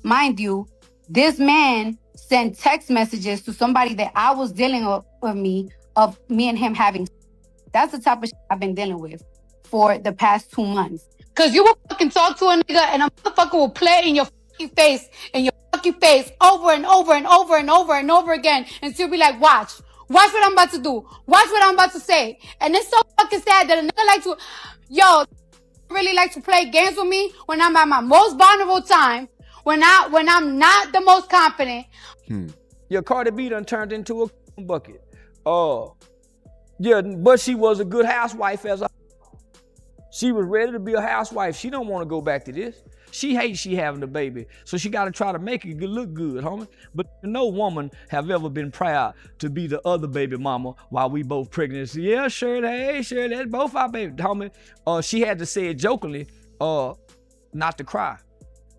mind you, this man sent text messages to somebody that I was dealing with of me and him having. That's the type of shit I've been dealing with for the past 2 months. Cause you will fucking talk to a nigga and a motherfucker will play in your fucking face over and over and over and over and over again until you be like, watch what I'm about to do, watch what I'm about to say. And it's so fucking sad that a nigga like to, really like to play games with me when I'm at my most vulnerable time, when I'm not the most confident. Yeah, Cardi B done turned into a bucket. Yeah, but she was a good housewife she was ready to be a housewife. She don't want to go back to this. She hates she having a baby, so she got to try to make it look good, homie. But no woman have ever been proud to be the other baby mama while we both pregnant. So, yeah, sure, that's both our baby, homie. She had to say it jokingly, not to cry.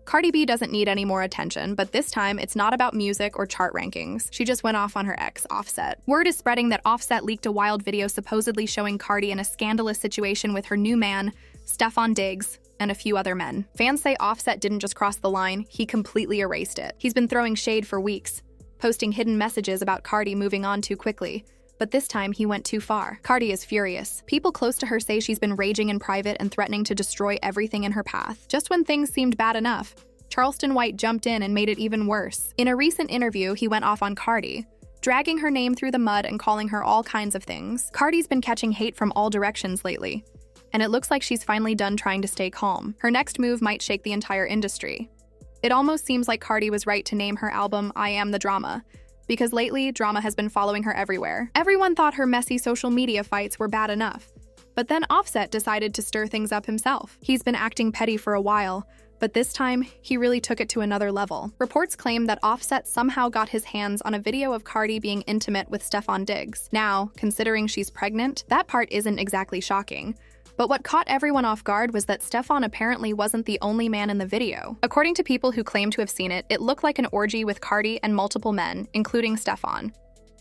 Cardi B doesn't need any more attention, but this time it's not about music or chart rankings. She just went off on her ex, Offset. Word is spreading that Offset leaked a wild video supposedly showing Cardi in a scandalous situation with her new man, Stefon Diggs, and a few other men. Fans say Offset didn't just cross the line, he completely erased it. He's been throwing shade for weeks, posting hidden messages about Cardi moving on too quickly. But this time, he went too far. Cardi is furious. People close to her say she's been raging in private and threatening to destroy everything in her path. Just when things seemed bad enough, Charleston White jumped in and made it even worse. In a recent interview, he went off on Cardi, dragging her name through the mud and calling her all kinds of things. Cardi's been catching hate from all directions lately, and it looks like she's finally done trying to stay calm. Her next move might shake the entire industry. It almost seems like Cardi was right to name her album I Am the Drama, because lately, drama has been following her everywhere. Everyone thought her messy social media fights were bad enough, but then Offset decided to stir things up himself. He's been acting petty for a while, but this time, he really took it to another level. Reports claim that Offset somehow got his hands on a video of Cardi being intimate with Stefon Diggs. Now, considering she's pregnant, that part isn't exactly shocking. But what caught everyone off guard was that Stefon apparently wasn't the only man in the video. According to people who claim to have seen it, it looked like an orgy with Cardi and multiple men, including Stefon.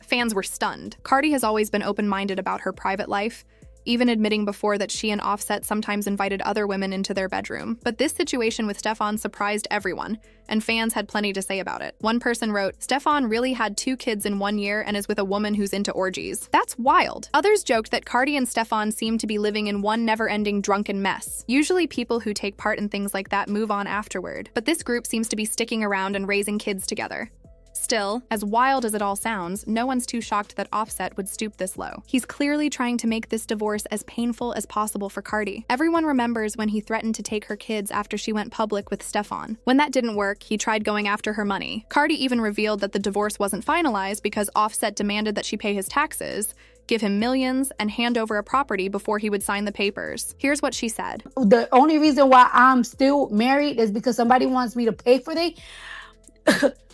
Fans were stunned. Cardi has always been open-minded about her private life, even admitting before that she and Offset sometimes invited other women into their bedroom. But this situation with Stefon surprised everyone, and fans had plenty to say about it. One person wrote, "Stefon really had 2 kids in 1 year and is with a woman who's into orgies. That's wild." Others joked that Cardi and Stefon seem to be living in one never-ending drunken mess. Usually people who take part in things like that move on afterward, but this group seems to be sticking around and raising kids together. Still, as wild as it all sounds, no one's too shocked that Offset would stoop this low. He's clearly trying to make this divorce as painful as possible for Cardi. Everyone remembers when he threatened to take her kids after she went public with Stefon. When that didn't work, he tried going after her money. Cardi even revealed that the divorce wasn't finalized because Offset demanded that she pay his taxes, give him millions, and hand over a property before he would sign the papers. Here's what she said. The only reason why I'm still married is because somebody wants me to pay for the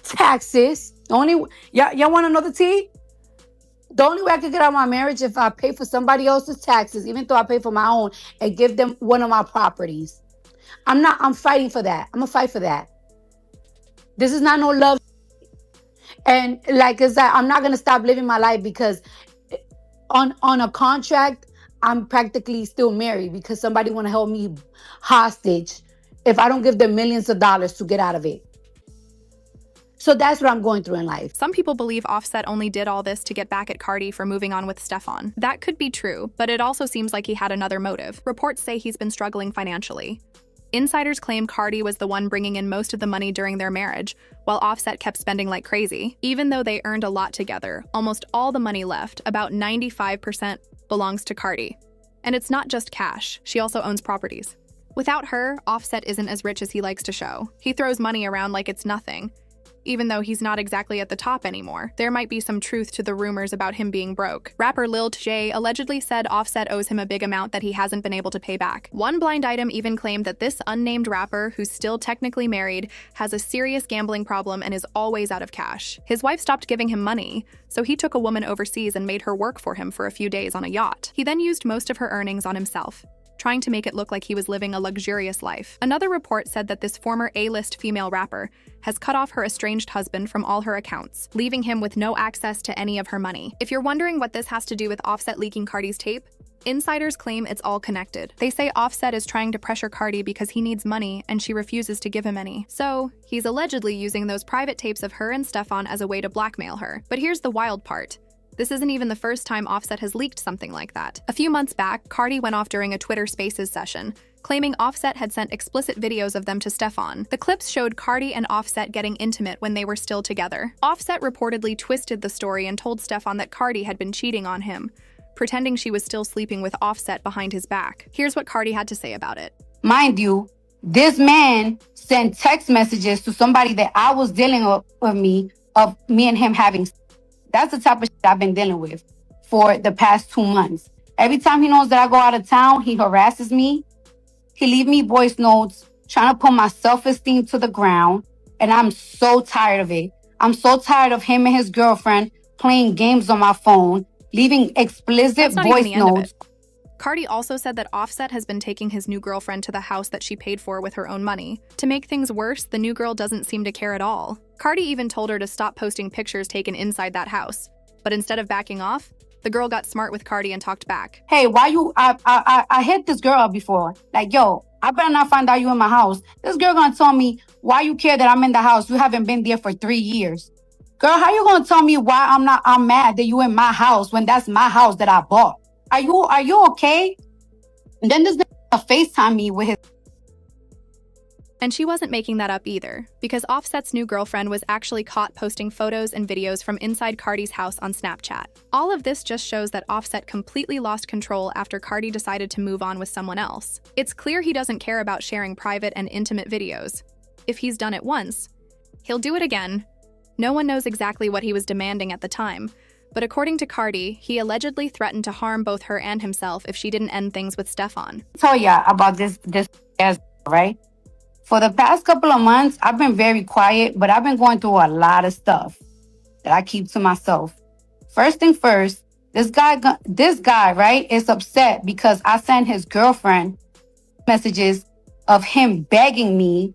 taxes. Y'all want to know the tea? The only way I can get out of my marriage if I pay for somebody else's taxes, even though I pay for my own, and give them one of my properties. I'm fighting for that. I'm gonna fight for that. This is not no love. And like I said, I'm not gonna stop living my life because on a contract, I'm practically still married because somebody want to hold me hostage if I don't give them millions of dollars to get out of it. So that's what I'm going through in life. Some people believe Offset only did all this to get back at Cardi for moving on with Stefon. That could be true, but it also seems like he had another motive. Reports say he's been struggling financially. Insiders claim Cardi was the one bringing in most of the money during their marriage, while Offset kept spending like crazy. Even though they earned a lot together, almost all the money left, about 95%, belongs to Cardi. And it's not just cash, she also owns properties. Without her, Offset isn't as rich as he likes to show. He throws money around like it's nothing, even though he's not exactly at the top anymore. There might be some truth to the rumors about him being broke. Rapper Lil J allegedly said Offset owes him a big amount that he hasn't been able to pay back. One blind item even claimed that this unnamed rapper, who's still technically married, has a serious gambling problem and is always out of cash. His wife stopped giving him money, so he took a woman overseas and made her work for him for a few days on a yacht. He then used most of her earnings on himself, trying to make it look like he was living a luxurious life. Another report said that this former A-list female rapper has cut off her estranged husband from all her accounts, leaving him with no access to any of her money. If you're wondering what this has to do with Offset leaking Cardi's tape, Insiders claim it's all connected. They say Offset is trying to pressure Cardi because he needs money and she refuses to give him any. So, he's allegedly using those private tapes of her and Stefon as a way to blackmail her. But here's the wild part. This isn't even the first time Offset has leaked something like that. A few months back, Cardi went off during a Twitter Spaces session, claiming Offset had sent explicit videos of them to Stefon. The clips showed Cardi and Offset getting intimate when they were still together. Offset reportedly twisted the story and told Stefon that Cardi had been cheating on him, pretending she was still sleeping with Offset behind his back. Here's what Cardi had to say about it. Mind you, this man sent text messages to somebody that I was dealing with me of me and him having. That's the type of shit I've been dealing with for the past 2 months. Every time he knows that I go out of town, he harasses me. He leave me voice notes, trying to put my self-esteem to the ground. And I'm so tired of it. I'm so tired of him and his girlfriend playing games on my phone, leaving explicit voice notes. Cardi also said that Offset has been taking his new girlfriend to the house that she paid for with her own money. To make things worse, the new girl doesn't seem to care at all. Cardi even told her to stop posting pictures taken inside that house. But instead of backing off, the girl got smart with Cardi and talked back. Hey, why you, I hit this girl up before. Like, yo, I better not find out you in my house. This girl gonna tell me why you care that I'm in the house. You haven't been there for 3 years. Girl, how you gonna tell me why I'm mad that you in my house when that's my house that I bought? Are you okay? And then this nigga FaceTime me with his. And she wasn't making that up either, because Offset's new girlfriend was actually caught posting photos and videos from inside Cardi's house on Snapchat. All of this just shows that Offset completely lost control after Cardi decided to move on with someone else. It's clear he doesn't care about sharing private and intimate videos. If he's done it once, he'll do it again. No one knows exactly what he was demanding at the time, but according to Cardi, he allegedly threatened to harm both her and himself if she didn't end things with Stefon. Tell ya about this right? For the past couple of months, I've been very quiet, but I've been going through a lot of stuff that I keep to myself. First thing first, this guy, right, is upset because I sent his girlfriend messages of him begging me,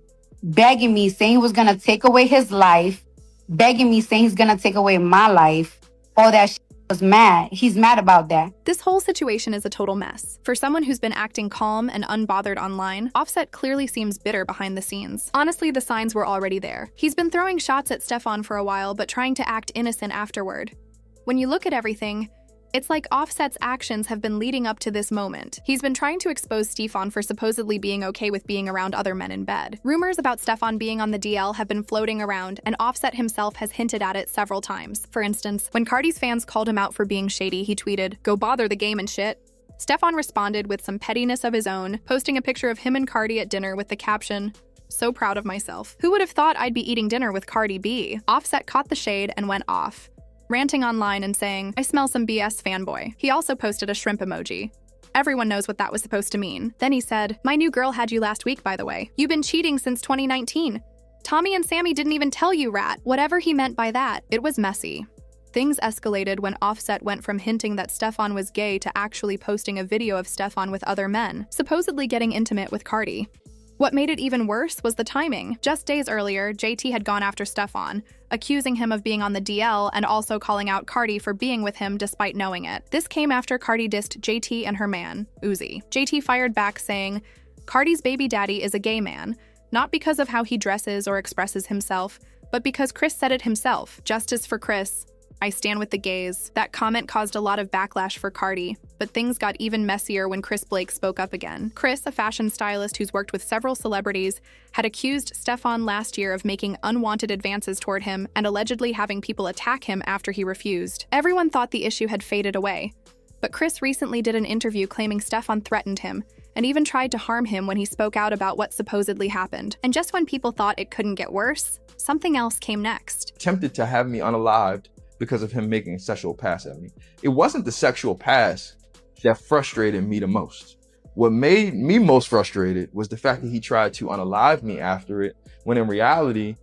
saying he was gonna take away his life, begging me, saying he's gonna take away my life. All that shit was mad. He's mad about that. This whole situation is a total mess. For someone who's been acting calm and unbothered online, Offset clearly seems bitter behind the scenes. Honestly, the signs were already there. He's been throwing shots at Stefon for a while, but trying to act innocent afterward. When you look at everything, it's like Offset's actions have been leading up to this moment. He's been trying to expose Stefon for supposedly being okay with being around other men in bed. Rumors about Stefon being on the DL have been floating around, and Offset himself has hinted at it several times. For instance, when Cardi's fans called him out for being shady, he tweeted, "Go bother the game and shit." Stefon responded with some pettiness of his own, posting a picture of him and Cardi at dinner with the caption, "So proud of myself. Who would have thought I'd be eating dinner with Cardi B?" Offset caught the shade and went off, ranting online and saying, "I smell some BS, fanboy." He also posted a shrimp emoji. Everyone knows what that was supposed to mean. Then he said, "My new girl had you last week, by the way. You've been cheating since 2019. Tommy and Sammy didn't even tell you, rat." Whatever he meant by that, it was messy. Things escalated when Offset went from hinting that Stefon was gay to actually posting a video of Stefon with other men, supposedly getting intimate with Cardi. What made it even worse was the timing. Just days earlier, JT had gone after Stefon, accusing him of being on the DL and also calling out Cardi for being with him despite knowing it. This came after Cardi dissed JT and her man, Uzi. JT fired back saying, "Cardi's baby daddy is a gay man, not because of how he dresses or expresses himself, but because Chris said it himself. Justice for Chris. I stand with the gays." That comment caused a lot of backlash for Cardi, but things got even messier when Chris Blake spoke up again. Chris, a fashion stylist who's worked with several celebrities, had accused Stefon last year of making unwanted advances toward him and allegedly having people attack him after he refused. Everyone thought the issue had faded away, but Chris recently did an interview claiming Stefon threatened him and even tried to harm him when he spoke out about what supposedly happened. And just when people thought it couldn't get worse, something else came next. Attempted to have me unalived because of him making a sexual pass at me. It wasn't the sexual pass that frustrated me the most. What made me most frustrated was the fact that he tried to unalive me after it, when in reality,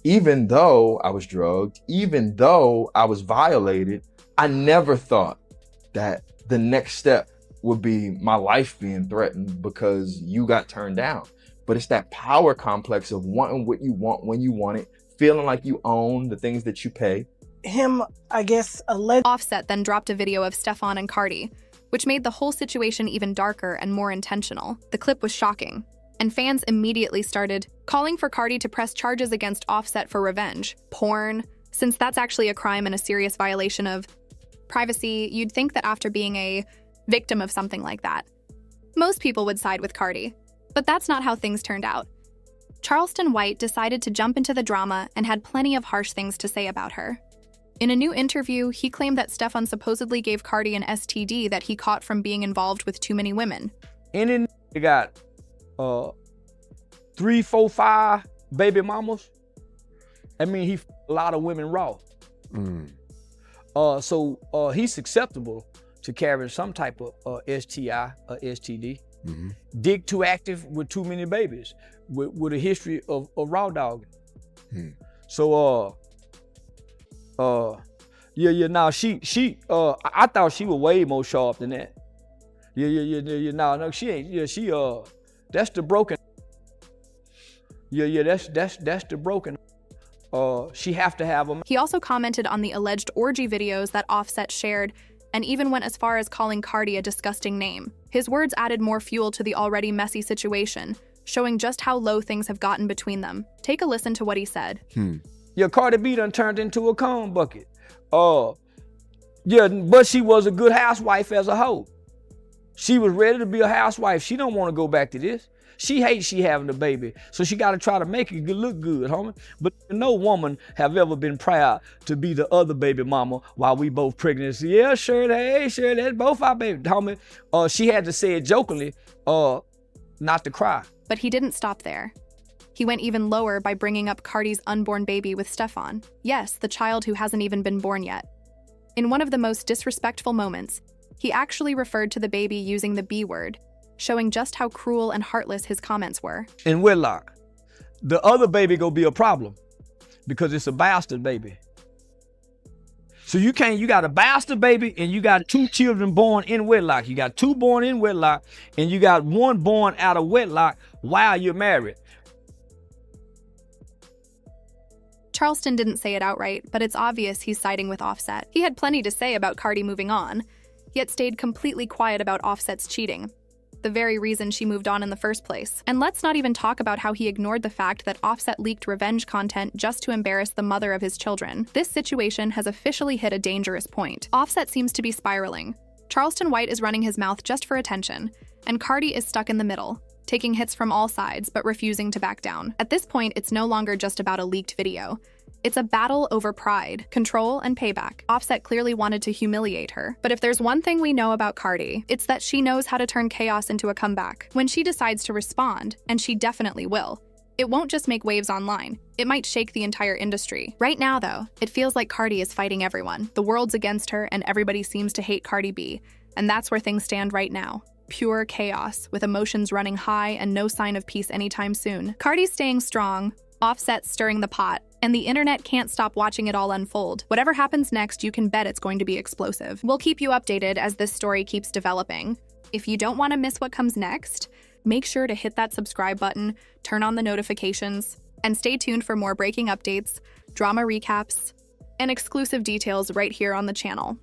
even though I was drugged, even though I was violated, I never thought that the next step would be my life being threatened because you got turned down. But it's that power complex of wanting what you want when you want it, feeling like you own the things that you pay. Him, I guess, Offset then dropped a video of Stefon and Cardi, which made the whole situation even darker and more intentional. The clip was shocking, and fans immediately started calling for Cardi to press charges against Offset for revenge, porn, since that's actually a crime and a serious violation of privacy. You'd think that after being a victim of something like that, most people would side with Cardi. But that's not how things turned out. Charleston White decided to jump into the drama and had plenty of harsh things to say about her. In a new interview, he claimed that Stefon supposedly gave Cardi an STD that he caught from being involved with too many women. Any nigga got 3, 4, 5 baby mamas. I mean, he a lot of women raw. So he's susceptible to carrying some type of STI or STD. Dick too active with too many babies, with a history of raw dogging. So now she I thought she was way more sharp than that. No, she ain't. That's the broken. That's the broken. She have to have them. He also commented on the alleged orgy videos that Offset shared, and even went as far as calling Cardi a disgusting name. His words added more fuel to the already messy situation, showing just how low things have gotten between them. Take a listen to what he said. Cardi B done turned into a cum bucket. But she was a good housewife as a hoe. She was ready to be a housewife. She don't want to go back to this. She hates she having a baby, so she got to try to make it look good, homie. But no woman have ever been proud to be the other baby mama while we both pregnant. Yeah, sure, that's both our baby, homie. She had to say it jokingly, not to cry. But he didn't stop there. He went even lower by bringing up Cardi's unborn baby with Stefon. Yes, the child who hasn't even been born yet. In one of the most disrespectful moments, he actually referred to the baby using the B word, showing just how cruel and heartless his comments were. In wedlock, the other baby gonna be a problem because it's a bastard baby. So you got a bastard baby and you got 2 children born in wedlock. You got 2 born in wedlock and you got 1 born out of wedlock while you're married. Charleston didn't say it outright, but it's obvious he's siding with Offset. He had plenty to say about Cardi moving on, yet stayed completely quiet about Offset's cheating, the very reason she moved on in the first place. And let's not even talk about how he ignored the fact that Offset leaked revenge content just to embarrass the mother of his children. This situation has officially hit a dangerous point. Offset seems to be spiraling. Charleston White is running his mouth just for attention, and Cardi is stuck in the middle, taking hits from all sides but refusing to back down. At this point, it's no longer just about a leaked video. It's a battle over pride, control, and payback. Offset clearly wanted to humiliate her, but if there's one thing we know about Cardi, it's that she knows how to turn chaos into a comeback. When she decides to respond, and she definitely will, it won't just make waves online, it might shake the entire industry. Right now, though, it feels like Cardi is fighting everyone. The world's against her, and everybody seems to hate Cardi B, and that's where things stand right now. Pure chaos, with emotions running high and no sign of peace anytime soon. Cardi's staying strong, Offset stirring the pot, and the internet can't stop watching it all unfold. Whatever happens next, you can bet it's going to be explosive. We'll keep you updated as this story keeps developing. If you don't want to miss what comes next, make sure to hit that subscribe button, turn on the notifications, and stay tuned for more breaking updates, drama recaps, and exclusive details right here on the channel.